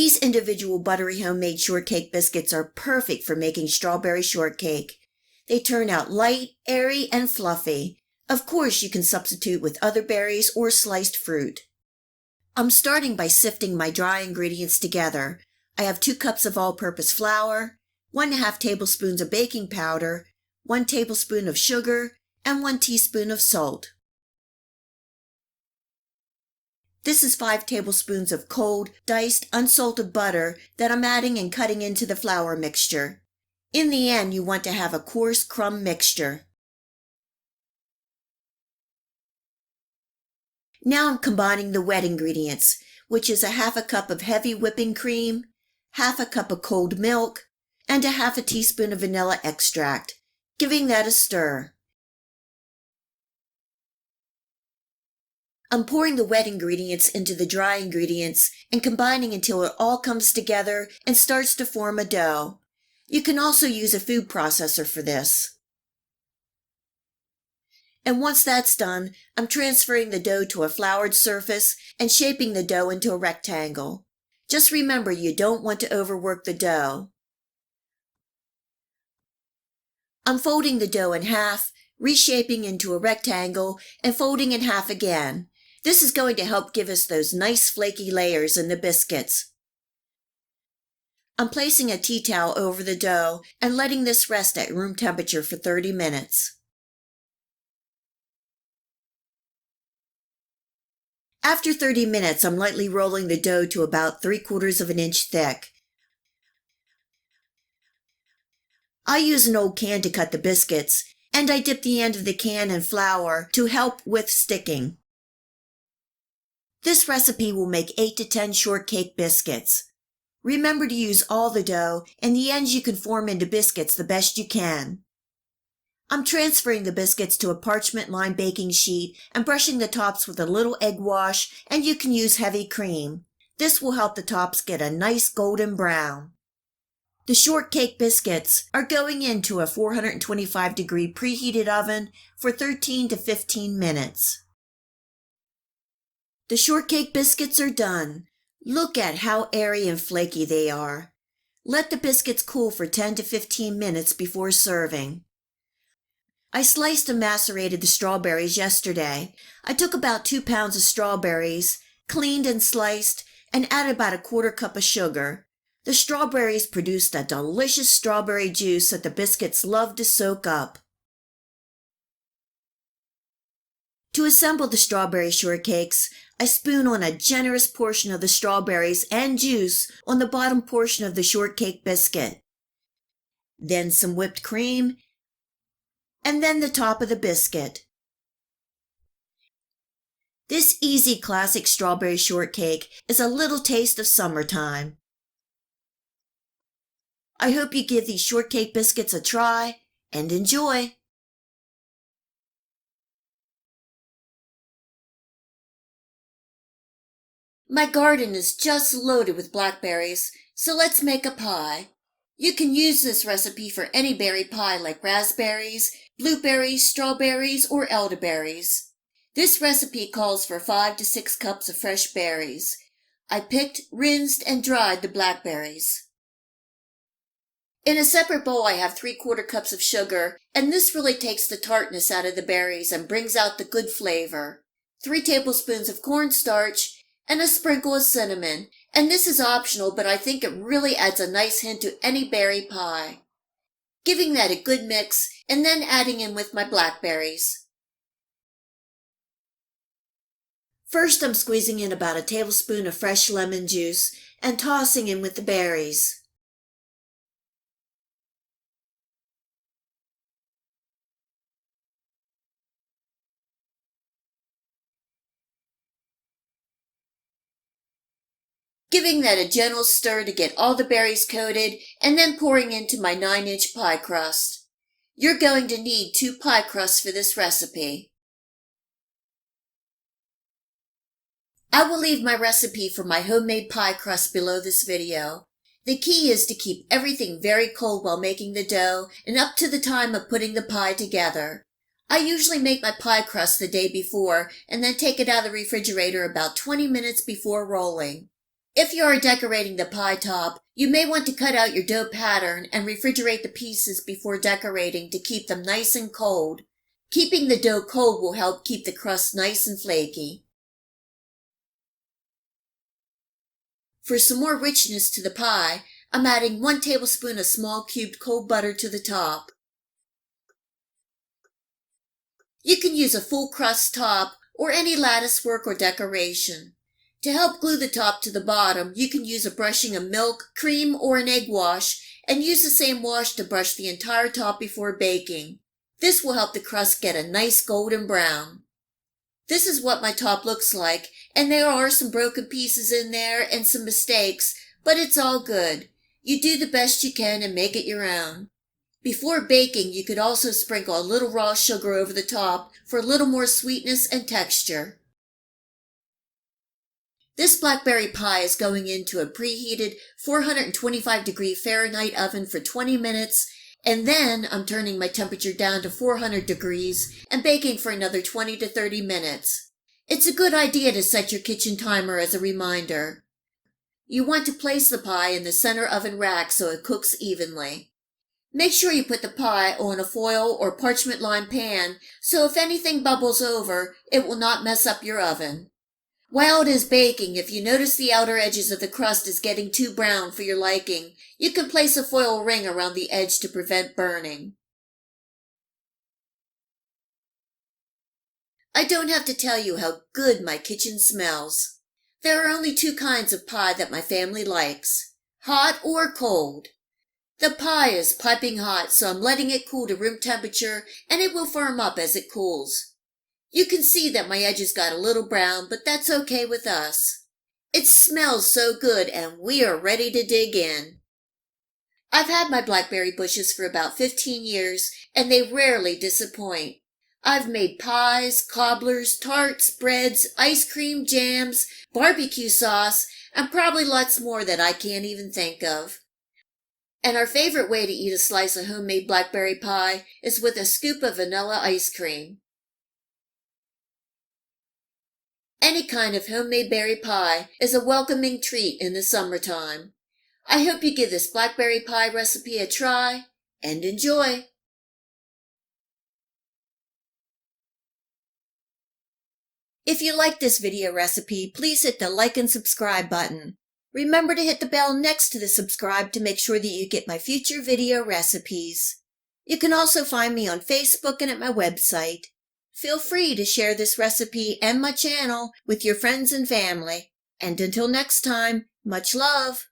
These individual buttery homemade shortcake biscuits are perfect for making strawberry shortcake. They turn out light, airy, and fluffy. Of course, you can substitute with other berries or sliced fruit. I'm starting by sifting my dry ingredients together. I have 2 cups of all-purpose flour, 1½ tablespoons of baking powder, 1 tablespoon of sugar, and 1 teaspoon of salt. This is 5 tablespoons of cold, diced, unsalted butter that I'm adding and cutting into the flour mixture. In the end, you want to have a coarse crumb mixture. Now I'm combining the wet ingredients, which is a 1/2 cup of heavy whipping cream, 1/2 cup of cold milk, and a 1/2 teaspoon of vanilla extract, giving that a stir. I'm pouring the wet ingredients into the dry ingredients and combining until it all comes together and starts to form a dough. You can also use a food processor for this. And once that's done, I'm transferring the dough to a floured surface and shaping the dough into a rectangle. Just remember, you don't want to overwork the dough. I'm folding the dough in half, reshaping into a rectangle, and folding in half again. This is going to help give us those nice flaky layers in the biscuits. I'm placing a tea towel over the dough and letting this rest at room temperature for 30 minutes. After 30 minutes, I'm lightly rolling the dough to about 3/4 of an inch thick. I use an old can to cut the biscuits, and I dip the end of the can in flour to help with sticking. This recipe will make 8 to 10 shortcake biscuits. Remember to use all the dough, and the ends you can form into biscuits the best you can. I'm transferring the biscuits to a parchment-lined baking sheet and brushing the tops with a little egg wash, and you can use heavy cream. This will help the tops get a nice golden brown. The shortcake biscuits are going into a 425-degree preheated oven for 13 to 15 minutes. The shortcake biscuits are done. Look at how airy and flaky they are. Let the biscuits cool for 10 to 15 minutes before serving. I sliced and macerated the strawberries yesterday. I took about 2 pounds of strawberries, cleaned and sliced, and added about 1/4 cup of sugar. The strawberries produced a delicious strawberry juice that the biscuits love to soak up. To assemble the strawberry shortcakes, I spoon on a generous portion of the strawberries and juice on the bottom portion of the shortcake biscuit. Then some whipped cream, and then the top of the biscuit. This easy classic strawberry shortcake is a little taste of summertime. I hope you give these shortcake biscuits a try and enjoy. My garden is just loaded with blackberries, so let's make a pie. You can use this recipe for any berry pie like raspberries, blueberries, strawberries, or elderberries. This recipe calls for 5 to 6 cups of fresh berries. I picked, rinsed, and dried the blackberries. In a separate bowl, I have 3/4 cups of sugar, and this really takes the tartness out of the berries and brings out the good flavor. 3 tablespoons of cornstarch, and a sprinkle of cinnamon, and this is optional, but I think it really adds a nice hint to any berry pie. Giving that a good mix, and then adding in with my blackberries. First, I'm squeezing in about a tablespoon of fresh lemon juice and tossing in with the berries. Giving that a gentle stir to get all the berries coated, and then pouring into my 9-inch pie crust. You're going to need 2 pie crusts for this recipe. I will leave my recipe for my homemade pie crust below this video. The key is to keep everything very cold while making the dough and up to the time of putting the pie together. I usually make my pie crust the day before and then take it out of the refrigerator about 20 minutes before rolling. If you are decorating the pie top, you may want to cut out your dough pattern and refrigerate the pieces before decorating to keep them nice and cold. Keeping the dough cold will help keep the crust nice and flaky. For some more richness to the pie, I'm adding 1 tablespoon of small cubed cold butter to the top. You can use a full crust top or any lattice work or decoration. To help glue the top to the bottom, you can use a brushing of milk, cream, or an egg wash, and use the same wash to brush the entire top before baking. This will help the crust get a nice golden brown. This is what my top looks like, and there are some broken pieces in there and some mistakes, but it's all good. You do the best you can and make it your own. Before baking, you could also sprinkle a little raw sugar over the top for a little more sweetness and texture. This blackberry pie is going into a preheated 425-degree Fahrenheit oven for 20 minutes, and then I'm turning my temperature down to 400 degrees and baking for another 20 to 30 minutes. It's a good idea to set your kitchen timer as a reminder. You want to place the pie in the center oven rack so it cooks evenly. Make sure you put the pie on a foil or parchment-lined pan so if anything bubbles over, it will not mess up your oven. While it is baking, if you notice the outer edges of the crust is getting too brown for your liking, you can place a foil ring around the edge to prevent burning. I don't have to tell you how good my kitchen smells. There are only 2 kinds of pie that my family likes, hot or cold. The pie is piping hot, so I'm letting it cool to room temperature, and it will firm up as it cools. You can see that my edges got a little brown, but that's okay with us. It smells so good, and we are ready to dig in. I've had my blackberry bushes for about 15 years, and they rarely disappoint. I've made pies, cobblers, tarts, breads, ice cream, jams, barbecue sauce, and probably lots more that I can't even think of. And our favorite way to eat a slice of homemade blackberry pie is with a scoop of vanilla ice cream. Any kind of homemade berry pie is a welcoming treat in the summertime. I hope you give this blackberry pie recipe a try and enjoy. If you like this video recipe, please hit the like and subscribe button. Remember to hit the bell next to the subscribe to make sure that you get my future video recipes. You can also find me on Facebook and at my website. Feel free to share this recipe and my channel with your friends and family. And until next time, much love!